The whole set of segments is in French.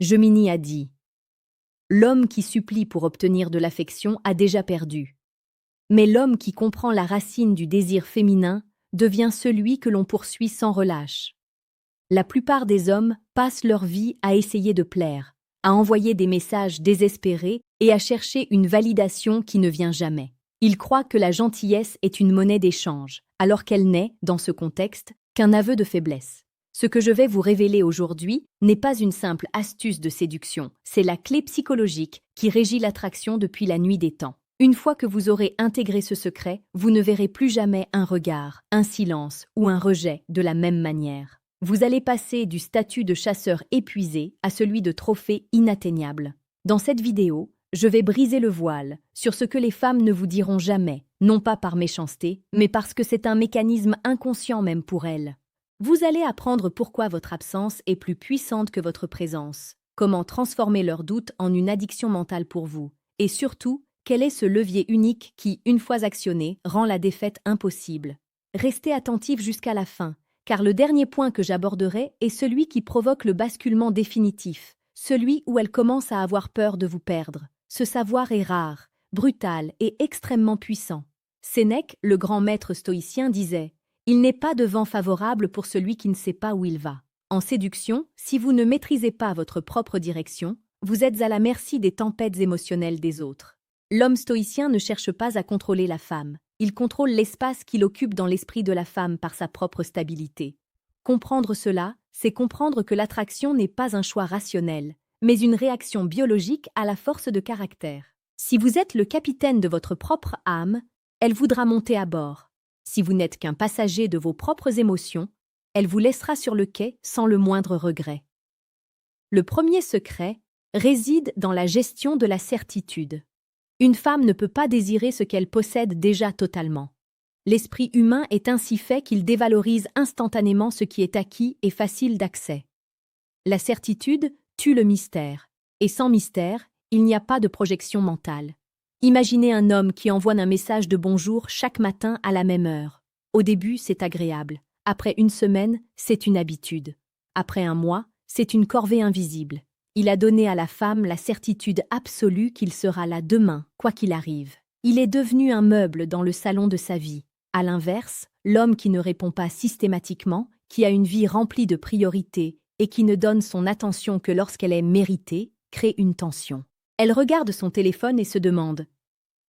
Gemini a dit: l'homme qui supplie pour obtenir de l'affection a déjà perdu. Mais l'homme qui comprend la racine du désir féminin devient celui que l'on poursuit sans relâche. La plupart des hommes passent leur vie à essayer de plaire, à envoyer des messages désespérés et à chercher une validation qui ne vient jamais. Ils croient que la gentillesse est une monnaie d'échange, alors qu'elle n'est, dans ce contexte, qu'un aveu de faiblesse. Ce que je vais vous révéler aujourd'hui n'est pas une simple astuce de séduction, c'est la clé psychologique qui régit l'attraction depuis la nuit des temps. Une fois que vous aurez intégré ce secret, vous ne verrez plus jamais un regard, un silence ou un rejet de la même manière. Vous allez passer du statut de chasseur épuisé à celui de trophée inatteignable. Dans cette vidéo, je vais briser le voile sur ce que les femmes ne vous diront jamais, non pas par méchanceté, mais parce que c'est un mécanisme inconscient même pour elles. Vous allez apprendre pourquoi votre absence est plus puissante que votre présence, comment transformer leurs doutes en une addiction mentale pour vous, et surtout, quel est ce levier unique qui, une fois actionné, rend la défaite impossible. Restez attentif jusqu'à la fin, car le dernier point que j'aborderai est celui qui provoque le basculement définitif, celui où elle commence à avoir peur de vous perdre. Ce savoir est rare, brutal et extrêmement puissant. Sénèque, le grand maître stoïcien, disait: il n'est pas de vent favorable pour celui qui ne sait pas où il va. En séduction, si vous ne maîtrisez pas votre propre direction, vous êtes à la merci des tempêtes émotionnelles des autres. L'homme stoïcien ne cherche pas à contrôler la femme. Il contrôle l'espace qu'il occupe dans l'esprit de la femme par sa propre stabilité. Comprendre cela, c'est comprendre que l'attraction n'est pas un choix rationnel, mais une réaction biologique à la force de caractère. Si vous êtes le capitaine de votre propre âme, elle voudra monter à bord. Si vous n'êtes qu'un passager de vos propres émotions, elle vous laissera sur le quai sans le moindre regret. Le premier secret réside dans la gestion de la certitude. Une femme ne peut pas désirer ce qu'elle possède déjà totalement. L'esprit humain est ainsi fait qu'il dévalorise instantanément ce qui est acquis et facile d'accès. La certitude tue le mystère, et sans mystère, il n'y a pas de projection mentale. Imaginez un homme qui envoie un message de bonjour chaque matin à la même heure. Au début, c'est agréable. Après une semaine, c'est une habitude. Après un mois, c'est une corvée invisible. Il a donné à la femme la certitude absolue qu'il sera là demain, quoi qu'il arrive. Il est devenu un meuble dans le salon de sa vie. À l'inverse, l'homme qui ne répond pas systématiquement, qui a une vie remplie de priorités et qui ne donne son attention que lorsqu'elle est méritée, crée une tension. Elle regarde son téléphone et se demande: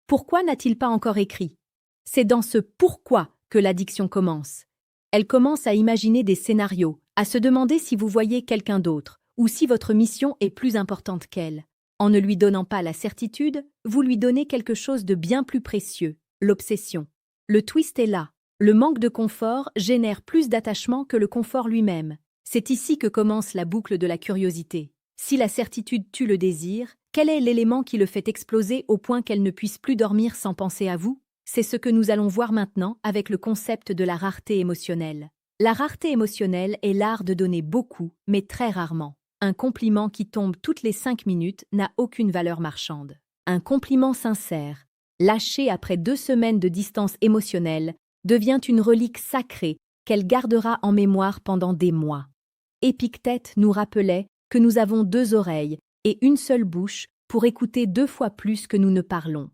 pourquoi n'a-t-il pas encore écrit? C'est dans ce pourquoi que l'addiction commence. Elle commence à imaginer des scénarios, à se demander si vous voyez quelqu'un d'autre, ou si votre mission est plus importante qu'elle. En ne lui donnant pas la certitude, vous lui donnez quelque chose de bien plus précieux, l'obsession. Le twist est là. Le manque de confort génère plus d'attachement que le confort lui-même. C'est ici que commence la boucle de la curiosité. Si la certitude tue le désir, quel est l'élément qui le fait exploser au point qu'elle ne puisse plus dormir sans penser à vous? C'est ce que nous allons voir maintenant avec le concept de la rareté émotionnelle. La rareté émotionnelle est l'art de donner beaucoup, mais très rarement. Un compliment qui tombe toutes les 5 minutes n'a aucune valeur marchande. Un compliment sincère, lâché après 2 semaines de distance émotionnelle, devient une relique sacrée qu'elle gardera en mémoire pendant des mois. Épictète nous rappelait que nous avons 2 oreilles et une seule bouche pour écouter 2 fois plus que nous ne parlons.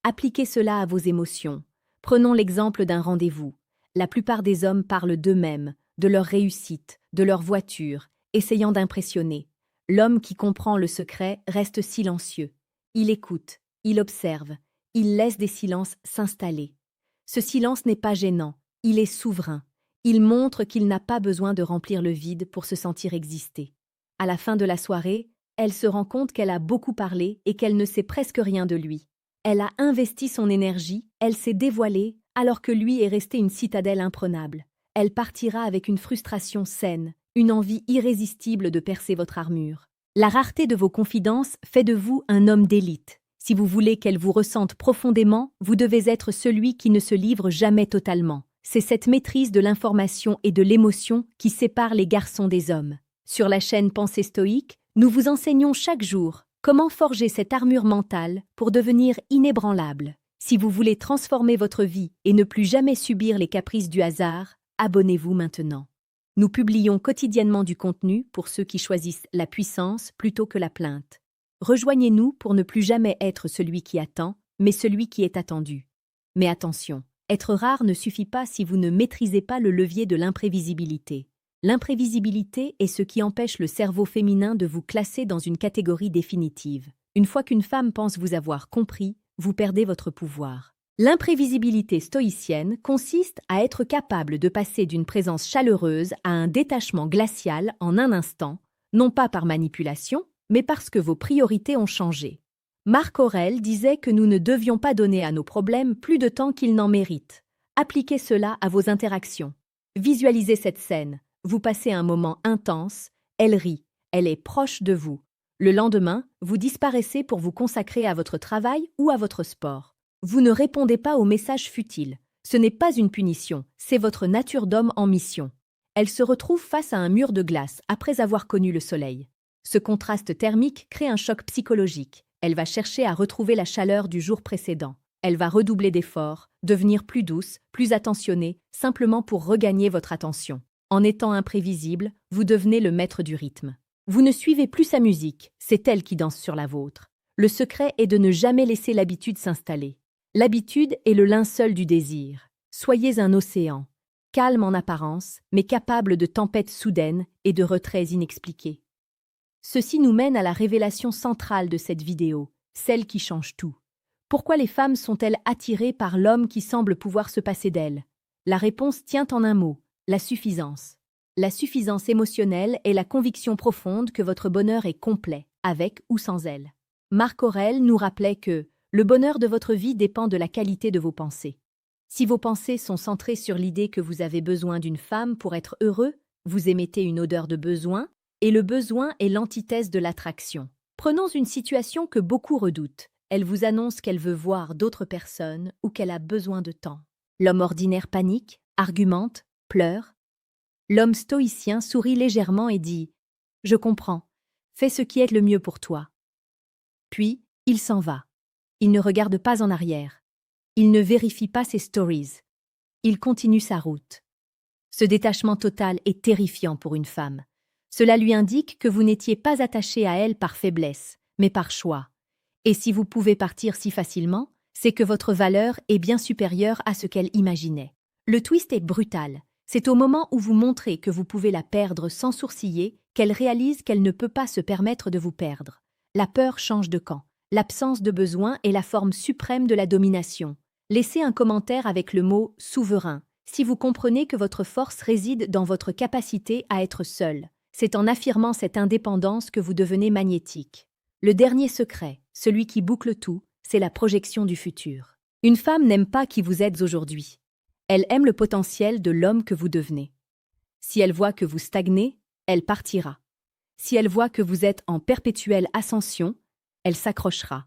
Appliquez cela à vos émotions. Prenons l'exemple d'un rendez-vous. La plupart des hommes parlent d'eux-mêmes, de leur réussite, de leur voiture, essayant d'impressionner. L'homme qui comprend le secret reste silencieux. Il écoute, il observe, il laisse des silences s'installer. Ce silence n'est pas gênant, il est souverain. Il montre qu'il n'a pas besoin de remplir le vide pour se sentir exister. À la fin de la soirée, elle se rend compte qu'elle a beaucoup parlé et qu'elle ne sait presque rien de lui. Elle a investi son énergie, elle s'est dévoilée, alors que lui est resté une citadelle imprenable. Elle partira avec une frustration saine, une envie irrésistible de percer votre armure. La rareté de vos confidences fait de vous un homme d'élite. Si vous voulez qu'elle vous ressente profondément, vous devez être celui qui ne se livre jamais totalement. C'est cette maîtrise de l'information et de l'émotion qui sépare les garçons des hommes. Sur la chaîne Pensée stoïque, nous vous enseignons chaque jour comment forger cette armure mentale pour devenir inébranlable. Si vous voulez transformer votre vie et ne plus jamais subir les caprices du hasard, abonnez-vous maintenant. Nous publions quotidiennement du contenu pour ceux qui choisissent la puissance plutôt que la plainte. Rejoignez-nous pour ne plus jamais être celui qui attend, mais celui qui est attendu. Mais attention, être rare ne suffit pas si vous ne maîtrisez pas le levier de l'imprévisibilité. L'imprévisibilité est ce qui empêche le cerveau féminin de vous classer dans une catégorie définitive. Une fois qu'une femme pense vous avoir compris, vous perdez votre pouvoir. L'imprévisibilité stoïcienne consiste à être capable de passer d'une présence chaleureuse à un détachement glacial en un instant, non pas par manipulation, mais parce que vos priorités ont changé. Marc Aurèle disait que nous ne devions pas donner à nos problèmes plus de temps qu'ils n'en méritent. Appliquez cela à vos interactions. Visualisez cette scène. Vous passez un moment intense, elle rit, elle est proche de vous. Le lendemain, vous disparaissez pour vous consacrer à votre travail ou à votre sport. Vous ne répondez pas aux messages futiles. Ce n'est pas une punition, c'est votre nature d'homme en mission. Elle se retrouve face à un mur de glace après avoir connu le soleil. Ce contraste thermique crée un choc psychologique. Elle va chercher à retrouver la chaleur du jour précédent. Elle va redoubler d'efforts, devenir plus douce, plus attentionnée, simplement pour regagner votre attention. En étant imprévisible, vous devenez le maître du rythme. Vous ne suivez plus sa musique, c'est elle qui danse sur la vôtre. Le secret est de ne jamais laisser l'habitude s'installer. L'habitude est le linceul du désir. Soyez un océan, calme en apparence, mais capable de tempêtes soudaines et de retraits inexpliqués. Ceci nous mène à la révélation centrale de cette vidéo, celle qui change tout. Pourquoi les femmes sont-elles attirées par l'homme qui semble pouvoir se passer d'elles? La réponse tient en un mot, la suffisance. La suffisance émotionnelle est la conviction profonde que votre bonheur est complet, avec ou sans elle. Marc Aurèle nous rappelait que le bonheur de votre vie dépend de la qualité de vos pensées. Si vos pensées sont centrées sur l'idée que vous avez besoin d'une femme pour être heureux, vous émettez une odeur de besoin, et le besoin est l'antithèse de l'attraction. Prenons une situation que beaucoup redoutent. Elle vous annonce qu'elle veut voir d'autres personnes ou qu'elle a besoin de temps. L'homme ordinaire panique, argumente, pleure. L'homme stoïcien sourit légèrement et dit « Je comprends, fais ce qui est le mieux pour toi. » Puis, il s'en va. Il ne regarde pas en arrière. Il ne vérifie pas ses stories. Il continue sa route. Ce détachement total est terrifiant pour une femme. Cela lui indique que vous n'étiez pas attaché à elle par faiblesse, mais par choix. Et si vous pouvez partir si facilement, c'est que votre valeur est bien supérieure à ce qu'elle imaginait. Le twist est brutal. C'est au moment où vous montrez que vous pouvez la perdre sans sourciller qu'elle réalise qu'elle ne peut pas se permettre de vous perdre. La peur change de camp. L'absence de besoin est la forme suprême de la domination. Laissez un commentaire avec le mot « souverain » si vous comprenez que votre force réside dans votre capacité à être seul. C'est en affirmant cette indépendance que vous devenez magnétique. Le dernier secret, celui qui boucle tout, c'est la projection du futur. Une femme n'aime pas qui vous êtes aujourd'hui. Elle aime le potentiel de l'homme que vous devenez. Si elle voit que vous stagnez, elle partira. Si elle voit que vous êtes en perpétuelle ascension, elle s'accrochera.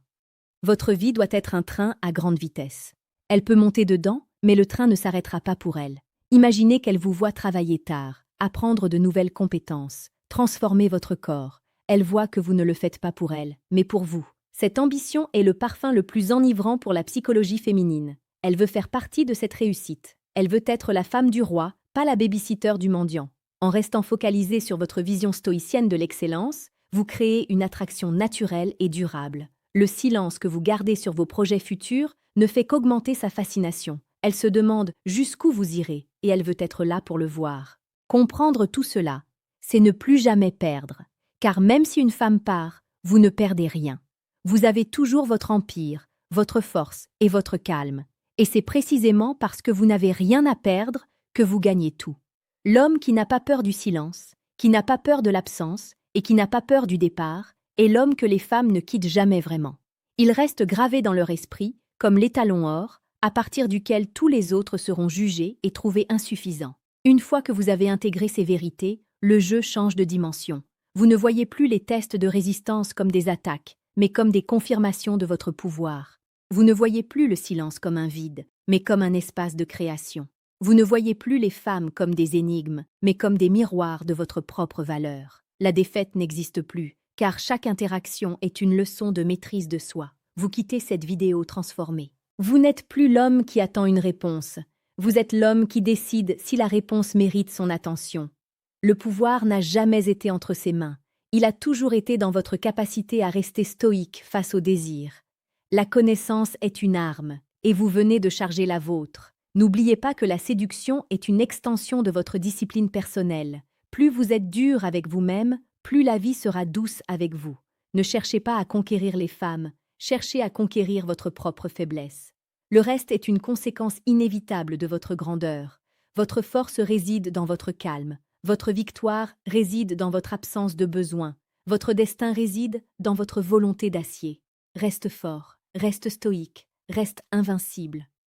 Votre vie doit être un train à grande vitesse. Elle peut monter dedans, mais le train ne s'arrêtera pas pour elle. Imaginez qu'elle vous voit travailler tard, apprendre de nouvelles compétences, transformer votre corps. Elle voit que vous ne le faites pas pour elle, mais pour vous. Cette ambition est le parfum le plus enivrant pour la psychologie féminine. Elle veut faire partie de cette réussite. Elle veut être la femme du roi, pas la baby-sitter du mendiant. En restant focalisée sur votre vision stoïcienne de l'excellence, vous créez une attraction naturelle et durable. Le silence que vous gardez sur vos projets futurs ne fait qu'augmenter sa fascination. Elle se demande jusqu'où vous irez, et elle veut être là pour le voir. Comprendre tout cela, c'est ne plus jamais perdre. Car même si une femme part, vous ne perdez rien. Vous avez toujours votre empire, votre force et votre calme. Et c'est précisément parce que vous n'avez rien à perdre que vous gagnez tout. L'homme qui n'a pas peur du silence, qui n'a pas peur de l'absence et qui n'a pas peur du départ, est l'homme que les femmes ne quittent jamais vraiment. Il reste gravé dans leur esprit comme l'étalon or, à partir duquel tous les autres seront jugés et trouvés insuffisants. Une fois que vous avez intégré ces vérités, le jeu change de dimension. Vous ne voyez plus les tests de résistance comme des attaques, mais comme des confirmations de votre pouvoir. Vous ne voyez plus le silence comme un vide, mais comme un espace de création. Vous ne voyez plus les femmes comme des énigmes, mais comme des miroirs de votre propre valeur. La défaite n'existe plus, car chaque interaction est une leçon de maîtrise de soi. Vous quittez cette vidéo transformée. Vous n'êtes plus l'homme qui attend une réponse. Vous êtes l'homme qui décide si la réponse mérite son attention. Le pouvoir n'a jamais été entre ses mains. Il a toujours été dans votre capacité à rester stoïque face au désir. La connaissance est une arme, et vous venez de charger la vôtre. N'oubliez pas que la séduction est une extension de votre discipline personnelle. Plus vous êtes dur avec vous-même, plus la vie sera douce avec vous. Ne cherchez pas à conquérir les femmes, cherchez à conquérir votre propre faiblesse. Le reste est une conséquence inévitable de votre grandeur. Votre force réside dans votre calme. Votre victoire réside dans votre absence de besoin. Votre destin réside dans votre volonté d'acier. Reste fort, reste stoïque, reste invincible.